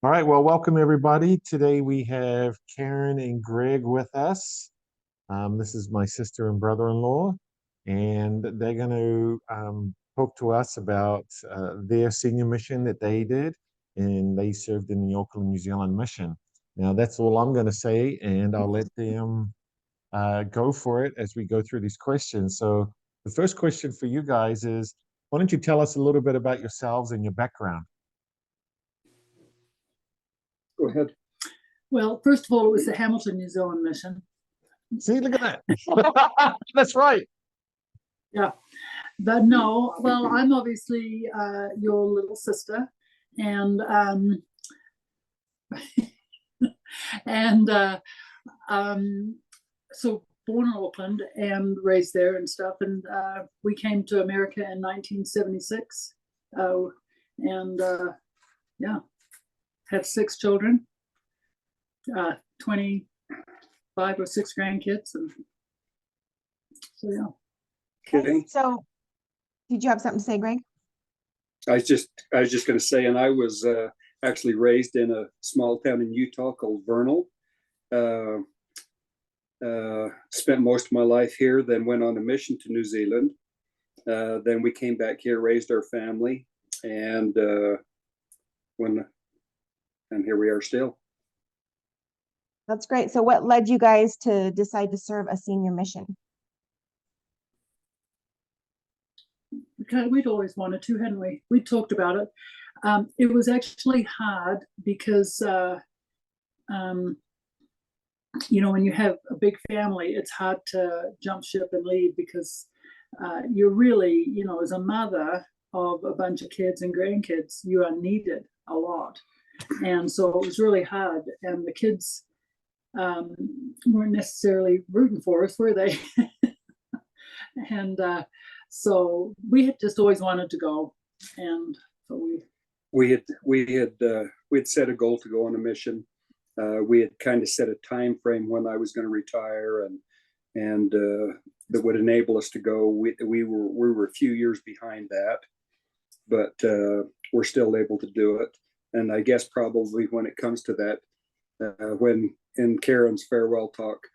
All right, well, welcome everybody. Today we have Karen and Greg with us. This is my sister and brother-in-law, and they're going to talk to us about their senior mission that they did, and they served in the Auckland, New Zealand mission. Now, that's all I'm going to say, and I'll let them go for it as we go through these questions. So, the first question for you guys is, why don't you tell us a little bit about yourselves and your background? Go ahead. Well, first of all, it was the Hamilton, New Zealand mission. See, look at that. That's right. Yeah. But no, well, I'm obviously your little sister. And and so born in Auckland and raised there and stuff. And we came to America in 1976. Yeah, had 6 children. 25 or 6 grandkids, and so yeah. Okay. So, did you have something to say, Greg? I was just going to say, and I was actually raised in a small town in Utah called Vernal. Spent most of my life here, then went on a mission to New Zealand. Then we came back here, raised our family, and here we are still. That's great. So what led you guys to decide to serve a senior mission? Because we'd always wanted to, hadn't we? We talked about it. It was actually hard because, when you have a big family, it's hard to jump ship and leave because you're really, as a mother of a bunch of kids and grandkids, you are needed a lot. And so it was really hard. And the kids weren't necessarily rooting for us, were they? And so we had just always wanted to go, and so we had set a goal to go on a mission. We had kind of set a time frame when I was going to retire, and that would enable us to go. We were a few years behind that, but we're still able to do it. And I guess probably when it comes to that, when in Karen's farewell talk,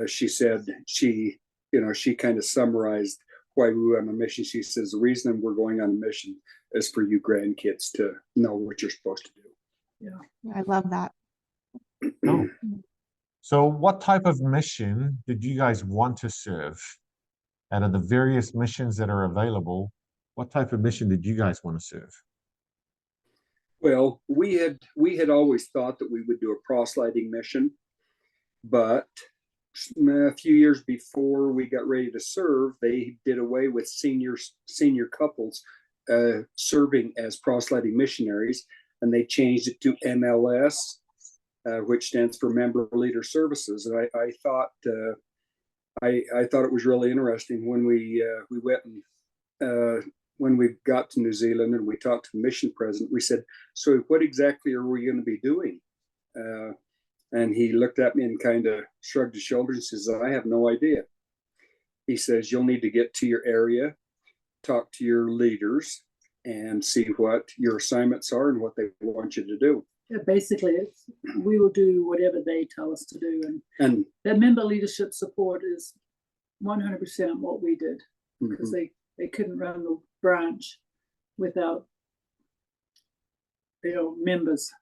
she said she kind of summarized why we were on a mission. She says the reason we're going on a mission is for you grandkids to know what you're supposed to do. yeah. I love that. Oh. So what type of mission did you guys want to serve? Out of the various missions that are available, what type of mission did you guys want to serve? Well, we had always thought that we would do a proselyting mission, but a few years before we got ready to serve, they did away with senior couples serving as proselyting missionaries, and they changed it to MLS, which stands for Member Leader Services. And I thought it was really interesting when we went and when we got to New Zealand and we talked to the mission president. We said, "So what exactly are we going to be doing?" And he looked at me and kind of shrugged his shoulders and says, "I have no idea." He says, "You'll need to get to your area, talk to your leaders, and see what your assignments are and what they want you to do." Yeah, basically, we will do whatever they tell us to do, And that member leadership support is 100% what we did, because they couldn't run the branch without members.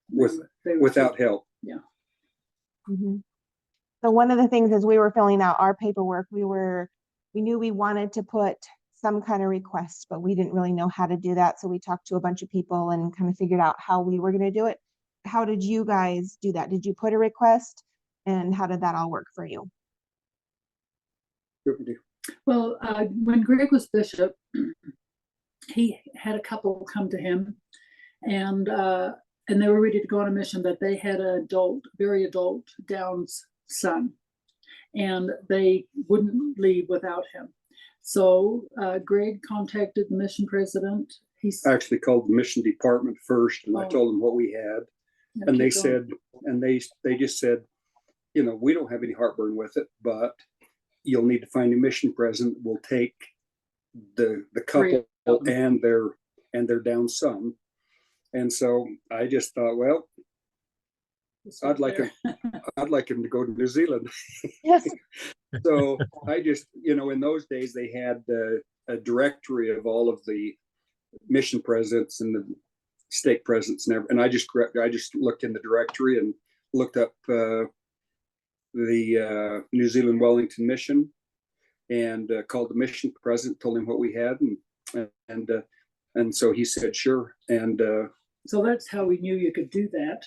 without help. Yeah. Mm-hmm. So one of the things as we were filling out our paperwork, we knew we wanted to put some kind of request, but we didn't really know how to do that. So we talked to a bunch of people and kind of figured out how we were going to do it. How did you guys do that? Did you put a request, and how did that all work for you? Well, when Greg was bishop, he had a couple come to him, and they were ready to go on a mission, but they had an very adult Down's son, and they wouldn't leave without him. So Greg contacted the mission president. He's actually called the mission department first, and I told them what we had, and they said, and they just said, we don't have any heartburn with it, but you'll need to find a mission president. We'll take the couple and their Down son, And so I just thought, well, It's I'd up like there. I'd like him to go to New Zealand. Yes. So I just, in those days they had a directory of all of the mission presidents and the stake presidents and I just looked in the directory and looked up the New Zealand Wellington mission and called the mission president, told him what we had, and so he said sure, and So that's how we knew you could do that.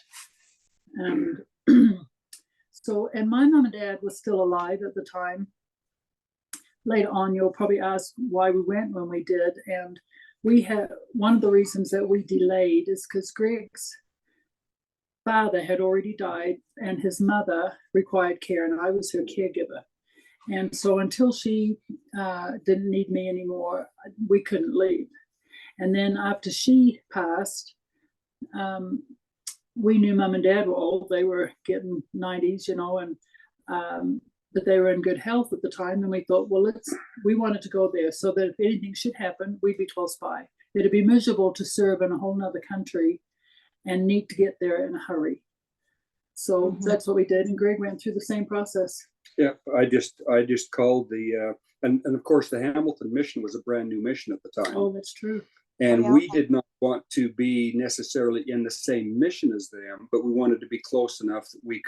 And so, and my mom and dad was still alive at the time. Later on, you'll probably ask why we went when we did. And we had, one of the reasons that we delayed is because Greg's father had already died and his mother required care, and I was her caregiver. And so until she didn't need me anymore, we couldn't leave. And then after she passed, we knew mom and dad were old. They were getting 90s, and but they were in good health at the time. And we thought, well, we wanted to go there so that if anything should happen, we'd be close by. It'd be miserable to serve in a whole nother country and need to get there in a hurry. So that's what we did. And Greg went through the same process. yeah, I just called and of course the Hamilton mission was a brand new mission at the time. Oh, that's true. And yeah. we did not want to be necessarily in the same mission as them, but we wanted to be close enough that we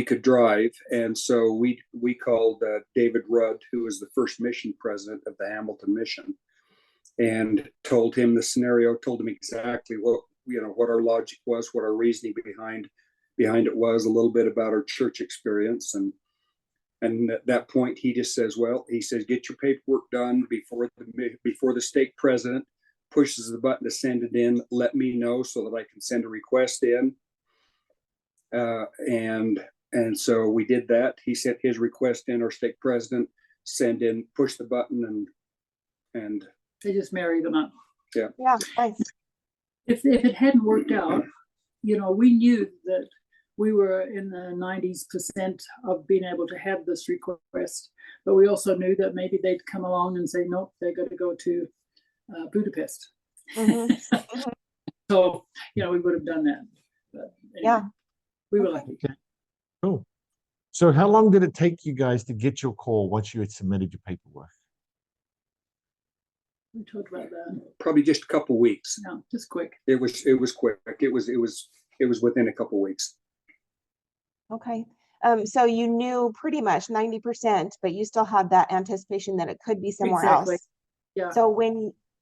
could drive. And so we called David Rudd, who was the first mission president of the Hamilton mission, and told him the scenario, told him exactly what our logic was, what our reasoning behind it was, a little bit about our church experience. And at that point, he just says, get your paperwork done before the stake president pushes the button to send it in. Let me know so that I can send a request in. And so we did that. He sent his request in. Our stake president sent in, pushed the button, and They just married them up. Yeah, nice. If it hadn't worked out, we knew that we were in the 90% of being able to have this request, but we also knew that maybe they'd come along and say, nope, they got to go to Budapest. So, we would have done that. But anyway, Yeah. We were lucky. Cool. So how long did it take you guys to get your call once you had submitted your paperwork? We talked about that. probably just a couple weeks. No, just quick. It was quick. It was within a couple weeks. Okay. So you knew pretty much 90%, but you still had that anticipation that it could be somewhere Exactly. else. Yeah. So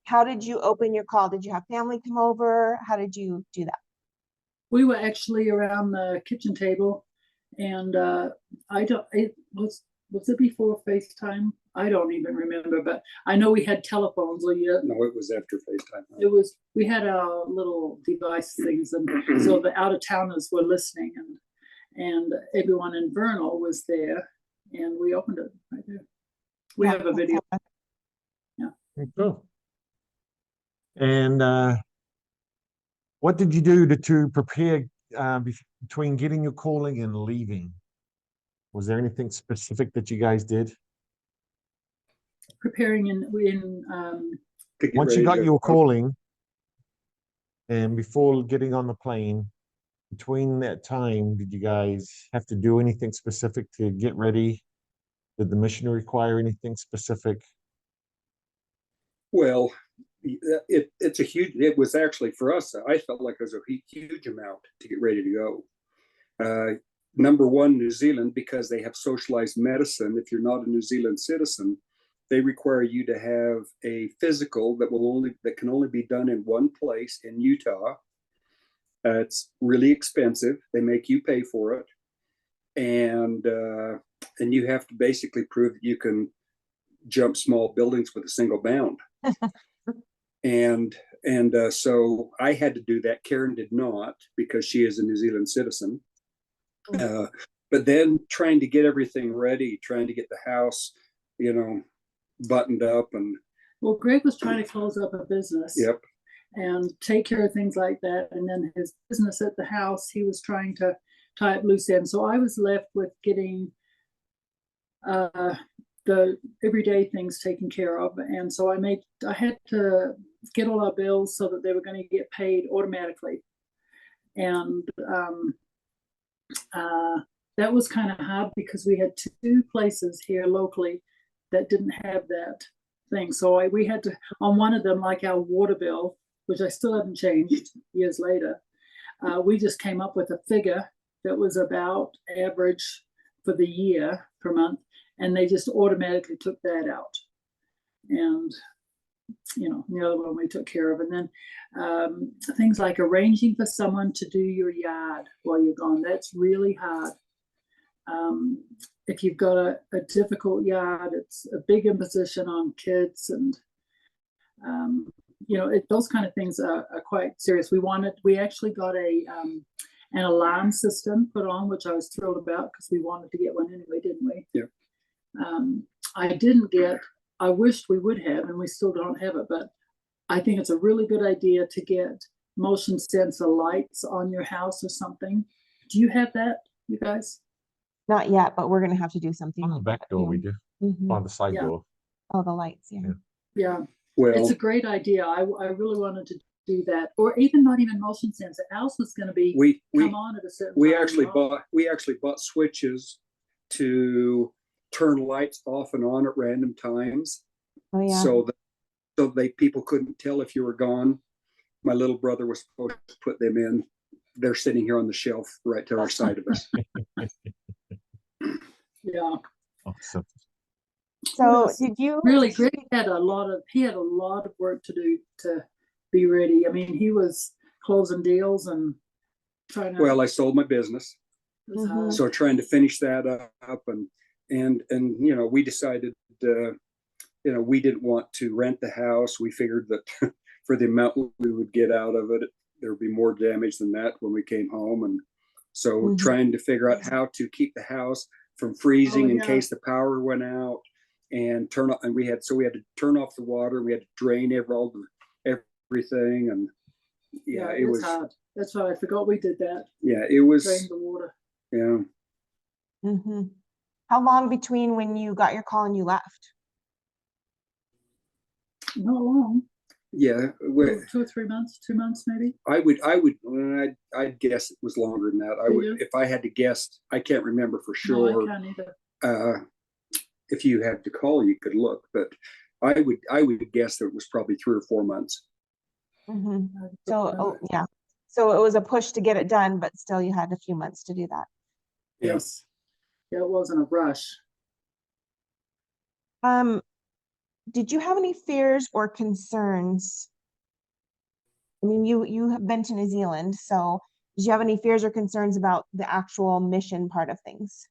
how did you open your call? Did you have family come over? How did you do that? We were actually around the kitchen table, and was it before FaceTime? I don't even remember, but I know we had telephones. No, it was after FaceTime. We had our little device things, and so the out of towners were listening, and everyone in Vernal was there, and we opened it right there. We have a video. Cool. And what did you do to prepare between getting your calling and leaving? Was there anything specific that you guys did? Preparing Once you got your calling and before getting on the plane, between that time, did you guys have to do anything specific to get ready? Did the mission require anything specific? Well, it was actually for us, I felt like it was a huge amount to get ready to go. Number one, New Zealand, because they have socialized medicine. If you're not a New Zealand citizen, they require you to have a physical that can only be done in one place in Utah. It's really expensive. They make you pay for it, and you have to basically prove that you can jump small buildings with a single bound. And so I had to do that. Karen did not, because she is a New Zealand citizen. But then trying to get everything ready, trying to get the house, buttoned up, and well, Greg was trying to close up a business. Yep. And take care of things like that. And then his business at the house, he was trying to tie up loose ends. So I was left with getting the everyday things taken care of. And so I had to get all our bills so that they were going to get paid automatically. And that was kind of hard because we had two places here locally that didn't have that thing. So we had to, on one of them, like our water bill, which I still haven't changed years later, we just came up with a figure that was about average for the year per month, and they just automatically took that out. And the other one we took care of. And then things like arranging for someone to do your yard while you're gone, that's really hard. If you've got a difficult yard, it's a big imposition on kids, and those kind of things are quite serious. We actually got an alarm system put on, which I was thrilled about because we wanted to get one anyway, didn't we? Yeah. I wished we would have, and we still don't have it, but I think it's a really good idea to get motion sensor lights on your house or something. Do you have that, you guys? Not yet, but we're gonna have to do something. On the back door, we do. Mhm. On the side Yeah. door. Oh, the lights, yeah. Yeah. Yeah, Well, it's a great idea. I really wanted to do that, or even not even motion sensor. Ours was going to be we come on at a certain we time. actually bought switches to turn lights off and on at random times, Oh, yeah. so that people couldn't tell if you were gone. My little brother was supposed to put them in. They're sitting here on the shelf right to our side of us. Yeah. Awesome. So Yes. did you? Really, Greg had a lot of work to do to be ready. I mean, he was closing deals and trying to. Well, I sold my business, it was hard. so trying to finish that up, and we decided we didn't want to rent the house. We figured that for the amount we would get out of it, there would be more damage than that when we came home, and so trying to figure out how to keep the house from freezing in case the power went out, and we had to turn off the water. We had to drain everything, and it was hard. That's why I forgot we did that. Yeah, it was. Drain the water. Yeah. Mm-hmm. How long between when you got your call and you left? Not long. Yeah, 2 or 3 months, 2 months maybe. I'd guess it was longer than that. If I had to guess. I can't remember for sure. No, I can't either. If you had to call, you could look, but I would guess that it was probably 3 or 4 months. Mm-hmm. So, yeah. So it was a push to get it done, but still you had a few months to do that. Yes. Yeah, it wasn't a rush. Did you have any fears or concerns? I mean, you have been to New Zealand, so did you have any fears or concerns about the actual mission part of things?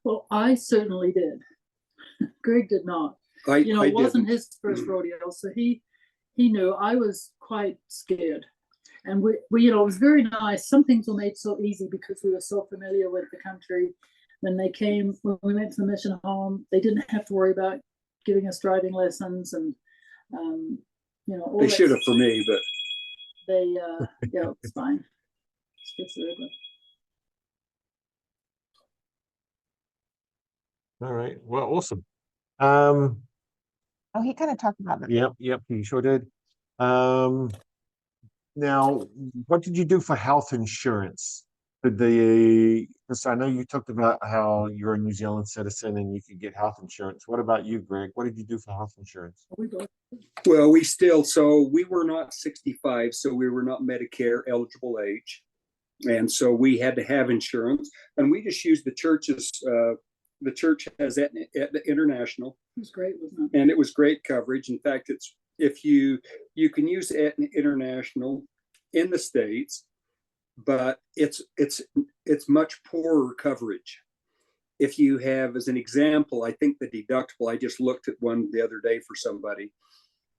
Well, I certainly did. Greg did not. It wasn't his first rodeo, so he knew. I was quite scared, and we it was very nice. Some things were made so easy because we were so familiar with the country. When we went to the mission home, they didn't have to worry about giving us driving lessons, and they should have for me, but they it's fine. All right. Well, awesome. Oh, he kind of talked about that. Yep, he sure did. Now, what did you do for health insurance? Because I know you talked about how you're a New Zealand citizen and you could get health insurance. What about you, Greg? What did you do for health insurance? Well, we were not 65, so we were not Medicare eligible age. And so we had to have insurance, and we just used the church's, the church has Aetna International. It was great, wasn't it? And it was great coverage. In fact, if you can use Aetna International in the States, but it's much poorer coverage. If you have, as an example, I think the deductible, I just looked at one the other day for somebody.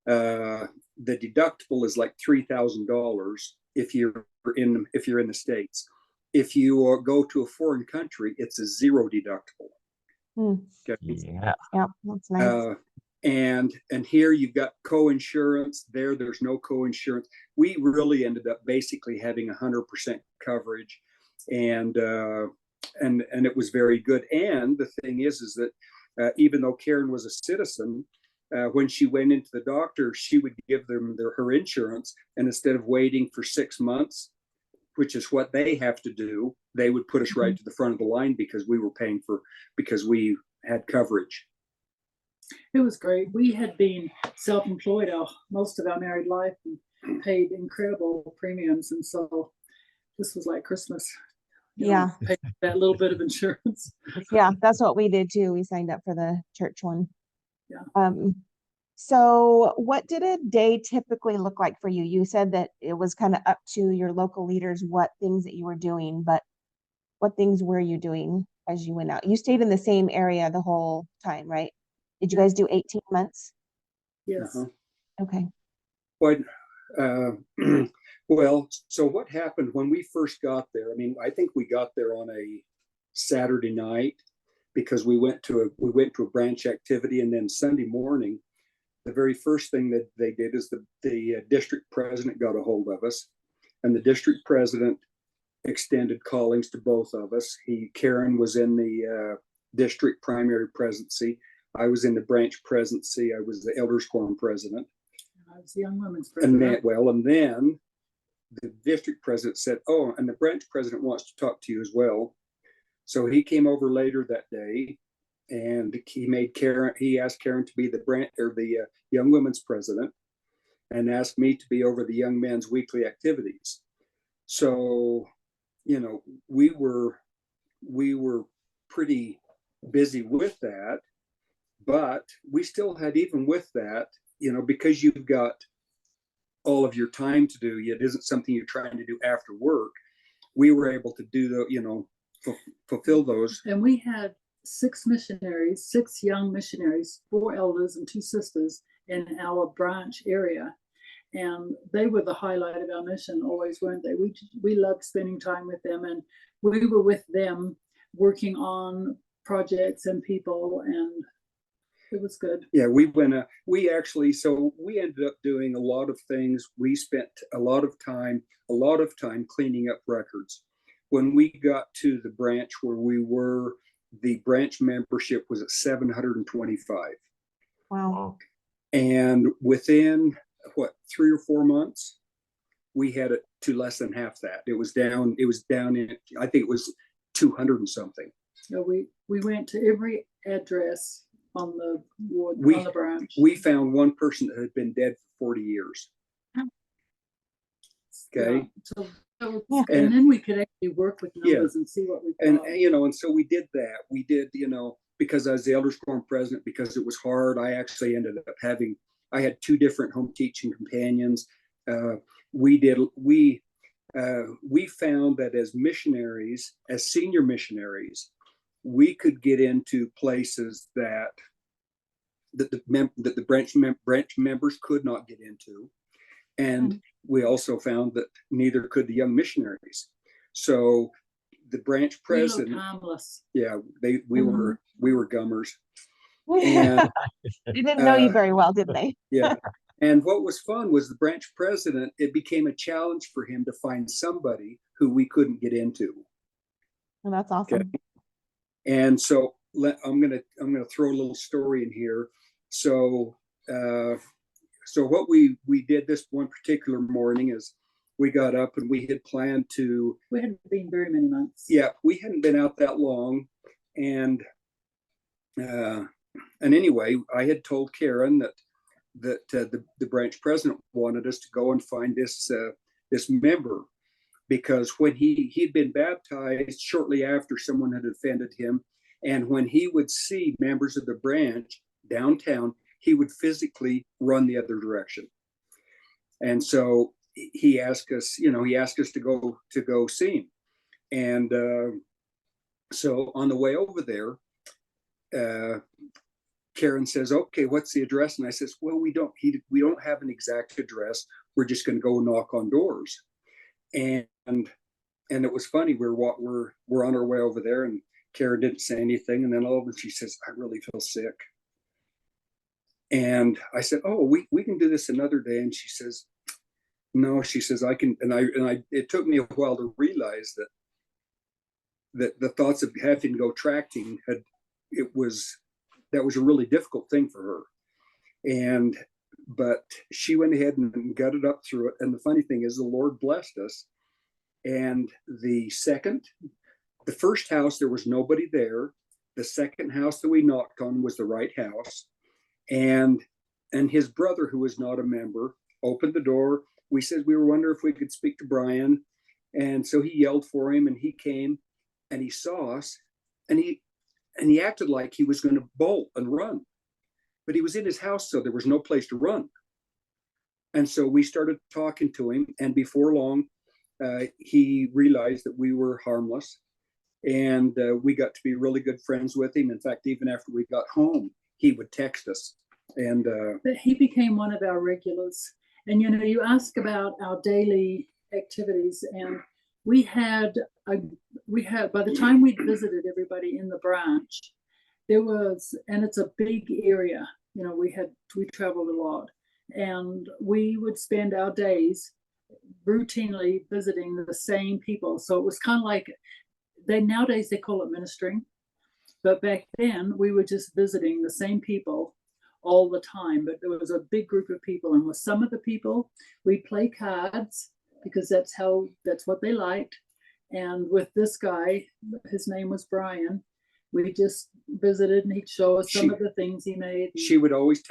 The deductible is like $3,000 if you're in the States. If you go to a foreign country, it's a zero deductible. Yeah. Yeah, that's nice. And here you've got co-insurance. There's no co-insurance. We really ended up basically having 100% coverage, and it was very good. And the thing is that even though Karen was a citizen, when she went into the doctor, she would give them her insurance, and instead of waiting for 6 months, which is what they have to do, they would put us right to the front of the line because we were paying because we had coverage. It was great. We had been self-employed most of our married life and paid incredible premiums, and so this was like Christmas. Yeah. Pay that little bit of insurance. Yeah, that's what we did too. We signed up for the church one. Yeah. So what did a day typically look like for you? You said that it was kind of up to your local leaders what things that you were doing, but what things were you doing as you went out? You stayed in the same area the whole time, right? Did you guys do 18 months? Yes. Okay. Well, so what happened when we first got there? I mean, I think we got there on a Saturday night because we went to a branch activity, and then Sunday morning, the very first thing that they did is the district president got a hold of us, and the district president extended callings to both of us. Karen was in the district primary presidency. I was in the branch presidency. I was the elders quorum president. I was the young women's president. And then the district president said, "Oh, and the branch president wants to talk to you as well." So he came over later that day, and he asked Karen to be the young women's president, and asked me to be over the young men's weekly activities. So, we were pretty busy with that, but we still had, even with that, because you've got all of your time to do, it isn't something you're trying to do after work. We were able to do fulfill those. And we had 6 young missionaries, 4 elders and 2 sisters in our branch area. And they were the highlight of our mission, always, weren't they? We loved spending time with them, and we were with them working on projects and people, and it was good. Yeah, we ended up doing a lot of things. We spent a lot of time cleaning up records. When we got to the branch where we were, the branch membership was at 725. Wow. And within 3 or 4 months, we had it to less than half that. It was down in, I think it was 200 and something. So we went to every address on the ward, on the branch. We found one person that had been dead for 40 years. Okay. Yeah, and then we could actually work with numbers and see what we found. And so we did that. We did, because I was the elders quorum president, because it was hard, I actually ended up I had 2 different home teaching companions. We found that as missionaries, as senior missionaries, we could get into places that the branch members could not get into. And we also found that neither could the young missionaries. So the branch president, harmless. yeah, we were gummers. And they didn't know you very well, did they? Yeah. And what was fun was the branch president, it became a challenge for him to find somebody who we couldn't get into. Well, that's awesome. Okay. And so I'm gonna throw a little story in here. So what we did this one particular morning is we got up and we had planned to. We hadn't been very many months. Yeah, we hadn't been out that long, and anyway, I had told Karen that the branch president wanted us to go and find this member, because when he'd been baptized shortly after someone had offended him, and when he would see members of the branch downtown, he would physically run the other direction. And so he asked us to go see him. And so on the way over there, Karen says, "Okay, what's the address?" And I says, "Well, we don't have an exact address. We're just going to go knock on doors." And it was funny. We're on our way over there, and Karen didn't say anything. And then all of a sudden she says, "I really feel sick." And I said, "Oh, we can do this another day." And she says, "No," she says, "I can." And I it took me a while to realize that the thoughts of having to go tracting that was a really difficult thing for her. But she went ahead and gutted up through it. And the funny thing is, the Lord blessed us. And the first house, there was nobody there. The second house that we knocked on was the right house. And his brother, who was not a member, opened the door. We said we were wondering if we could speak to Brian. And so he yelled for him, and he came and he saw us, and he acted like he was going to bolt and run. But he was in his house, so there was no place to run. And so we started talking to him, and before long, he realized that we were harmless, and we got to be really good friends with him. In fact, even after we got home, he would text us. And But he became one of our regulars. And you ask about our daily activities, and we had by the time we'd visited everybody in the branch, and it's a big area. We traveled a lot, and we would spend our days routinely visiting the same people. So it was kind of like nowadays they call it ministering, but back then we were just visiting the same people all the time. But there was a big group of people, and with some of the people we play cards because that's what they liked. And with this guy, his name was Brian, we just visited, and he'd show us some of the things he made. we would always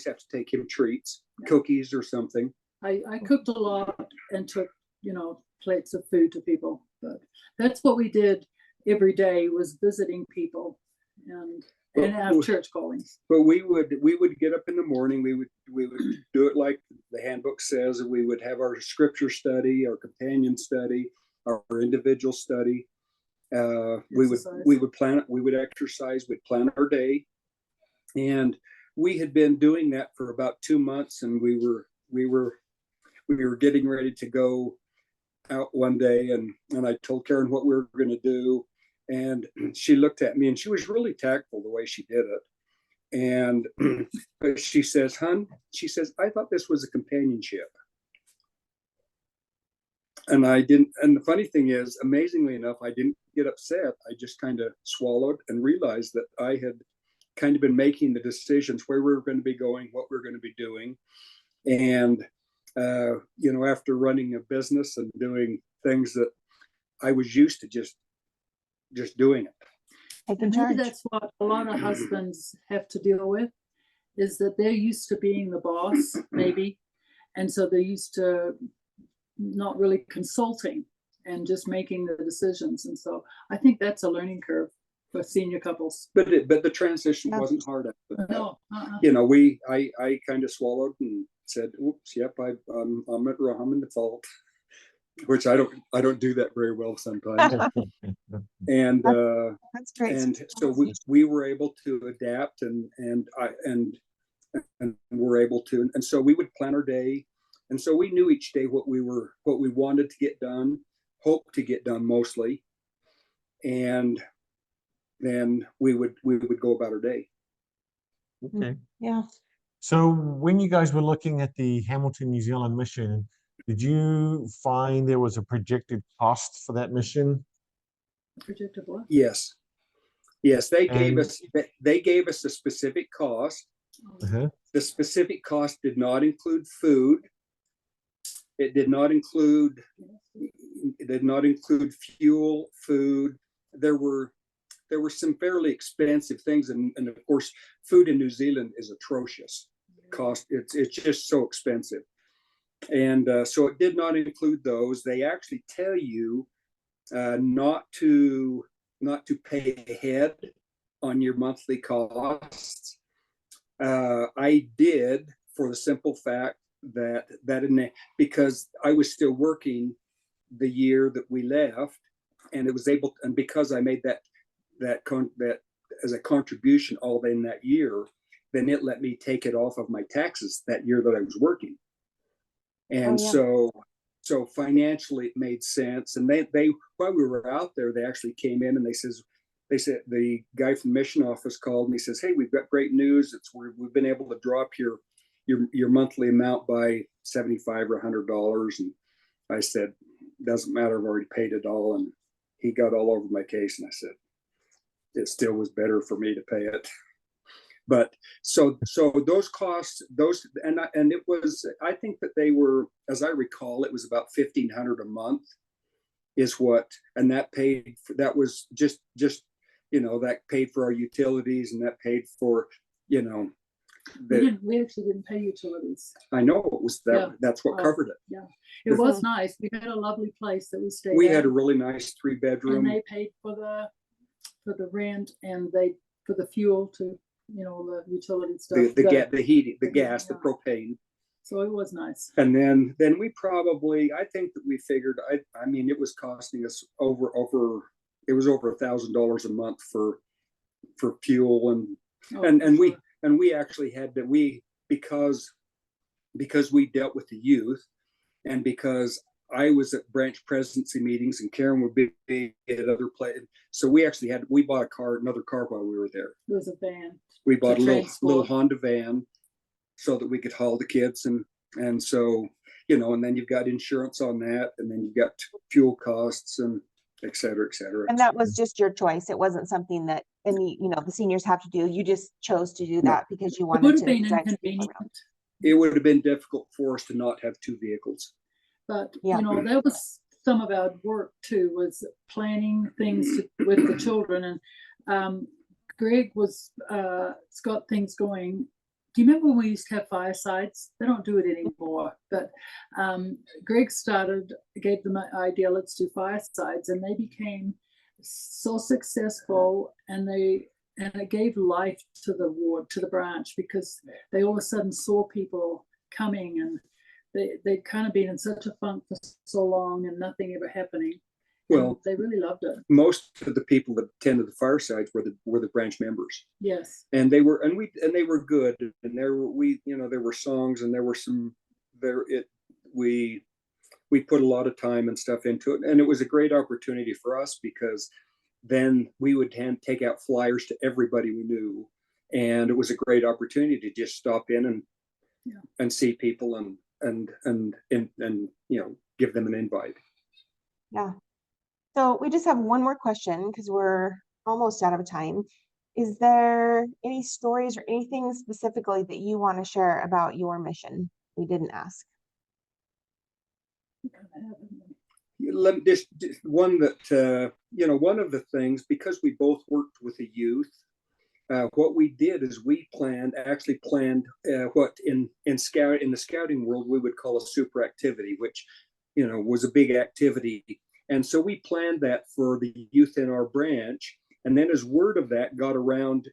have to take him treats, cookies or something. I cooked a lot and took, plates of food to people. But that's what we did every day, was visiting people and our church callings. But we would get up in the morning. We would do it like the handbook says. We would have our scripture study, our companion study, our individual study. We would plan it. We would exercise. We'd plan our day, and we had been doing that for about 2 months. And we were getting ready to go out one day, and I told Karen what we were going to do, and she looked at me, and she was really tactful the way she did it. And she says, "Hun," she says, "I thought this was a companionship." And I didn't. And the funny thing is, amazingly enough, I didn't get upset. I just kind of swallowed and realized that I had kind of been making the decisions where we were going to be going, what we were going to be doing. And, after running a business and doing things that I was used to just doing it. And maybe that's what a lot of husbands have to deal with, is that they're used to being the boss, maybe. And so they're used to not really consulting and just making the decisions. And so I think that's a learning curve for senior couples. But the transition wasn't hard after that. No. I kind of swallowed and said, "Oops, yep, I'm in the fault," which I don't do that very well sometimes. And That's great. And so we were able to adapt, and we're able to, and so we would plan our day. And so we knew each day what we wanted to get done, hoped to get done mostly, and then we would go about our day. Okay. Yeah. So when you guys were looking at the Hamilton, New Zealand mission, did you find there was a projected cost for that mission? Projected what? Yes. They gave us a specific cost. Uh-huh. The specific cost did not include food. It did not include fuel, food. There were some fairly expensive things, and of course, food in New Zealand is atrocious. Cost, it's just so expensive, and so it did not include those. They actually tell you not to pay ahead on your monthly costs. I did, for the simple fact that because I was still working the year that we left, and because I made that as a contribution all in that year, then it let me take it off of my taxes that year that I was working. And so financially it made sense. And they while we were out there, they actually came in and they said the guy from the mission office called and he says, "Hey, we've got great news. We've been able to drop your monthly amount by $75 or $100. And I said, "Doesn't matter, I've already paid it all." And he got all over my case, and I said, it still was better for me to pay it. But so those costs, and it was, I think that they were, as I recall, it was about $1,500 a month is what, and that paid for, that was just that paid for our utilities, and that paid for We actually didn't pay utilities. I know it was that. Yeah. That's what covered it. It was nice. We had a lovely place that we stayed We at, had a really nice and 3-bedroom. they paid for the rent, and they for the fuel to the utility stuff. The heating, the gas, the Yeah. propane. So it was nice. And then we probably, I think that we figured, I mean, it was costing us over $1,000 a month for fuel and we actually had to, because we dealt with the youth, and because I was at branch presidency meetings and Karen would be at other places. So we bought another car while we were there. It was a van. We bought a little transport. Honda van so that we could haul the kids, and so, and then you've got insurance on that, and then you've got fuel costs and et cetera, et cetera. And that was just your choice. It wasn't something that the seniors have to do. You just chose to do that because you It would wanted have been to drive people inconvenient, around. It would have been difficult for us to not have 2 vehicles. but Yeah. that was some of our work too, was planning things with the children. And Greg was got things going. Do you remember when we used to have firesides? They don't do it anymore, but Greg gave them an idea, let's do firesides, and they became so successful, and it gave life to the ward, to the branch, because they all of a sudden saw people coming, and they'd kind of been in such a funk for so long and nothing ever happening. Well, And they really loved it. most of the people that attended the firesides were the branch members, Yes. and they were good, and there were songs, and there were we put a lot of time and stuff into it, and it was a great opportunity for us, because then we would take out flyers to everybody we knew, and it was a great opportunity to just stop in and see people and give them an invite. Yeah. So we just have one more question because we're almost out of time. Is there any stories or anything specifically that you want to share about your mission we didn't ask? Let me just one that one of the things, because we both worked with the youth, what we did is we planned what in the scouting world we would call a super activity, which was a big activity. And so we planned that for the youth in our branch, and then as word of that got around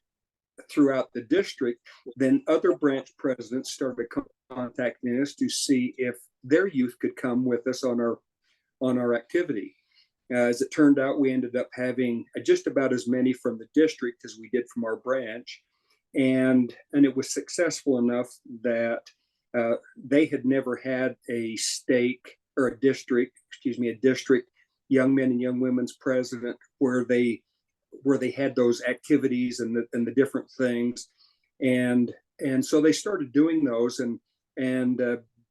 throughout the district, then other branch presidents started contacting us to see if their youth could come with us on our activity. As it turned out, we ended up having just about as many from the district as we did from our branch, and it was successful enough that they had never had a stake or a district young men and young women's president where they had those activities and the different things, and so they started doing those, and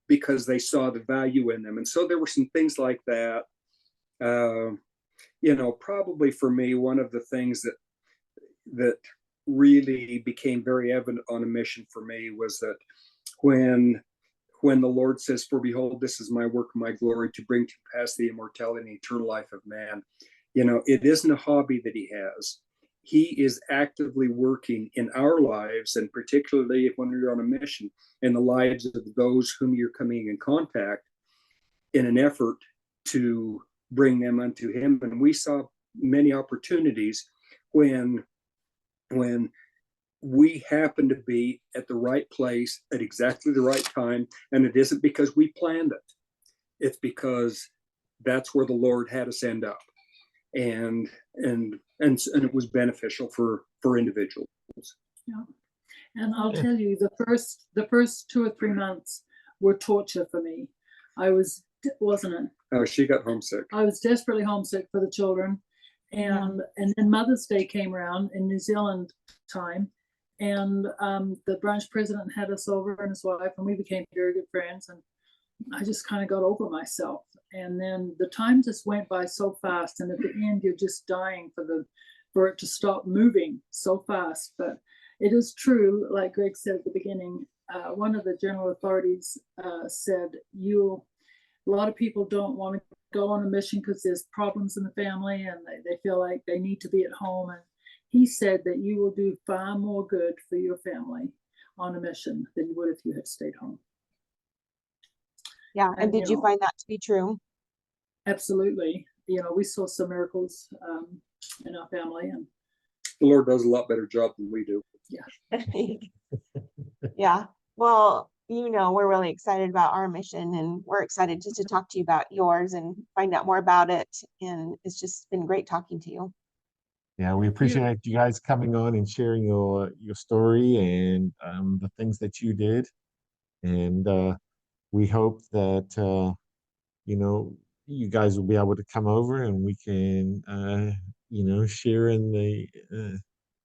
because they saw the value in them, and so there were some things like that. Probably for me, one of the things that really became very evident on a mission for me was that when the Lord says, "For behold, this is my work, my glory, to bring to pass the immortality and eternal life of man," it isn't a hobby that he has. He is actively working in our lives, and particularly when you're on a mission, in the lives of those whom you're coming in contact, in an effort to bring them unto him. And we saw many opportunities when we happened to be at the right place at exactly the right time. And it isn't because we planned it. It's because that's where the Lord had us end up. And it was beneficial for individuals. Yeah. And I'll tell you, the first 2 or 3 months were torture for me. Wasn't it? Oh, she got homesick. I was desperately homesick for the children. And then Mother's Day came around in New Zealand time, and the branch president had us over, and his wife, and we became very good friends, and I just kind of got over myself. And then the time just went by so fast, and at the end you're just dying for it to stop moving so fast. But it is true, like Greg said at the beginning, one of the general authorities said a lot of people don't want to go on a mission because there's problems in the family and they feel like they need to be at home. And he said that you will do far more good for your family on a mission than you would if you had stayed home. Yeah. And And, did you you know, find that to be true? Absolutely. You know, we saw some miracles in our family, and The Lord does a lot better job than we do. Yeah. Well, you know, we're really excited about our mission, and we're excited just to talk to you about yours and find out more about it. And it's just been great talking to you. Yeah, we appreciate you guys coming on and sharing your story and the things that you did. And we hope that you know, you guys will be able to come over and we can you know, share in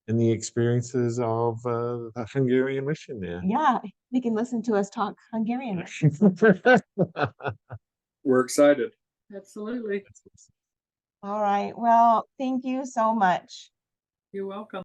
the experiences of the Hungarian mission there. Yeah, we can listen to us talk Hungarian. We're excited. absolutely. All right. Well, thank you so much. You're welcome.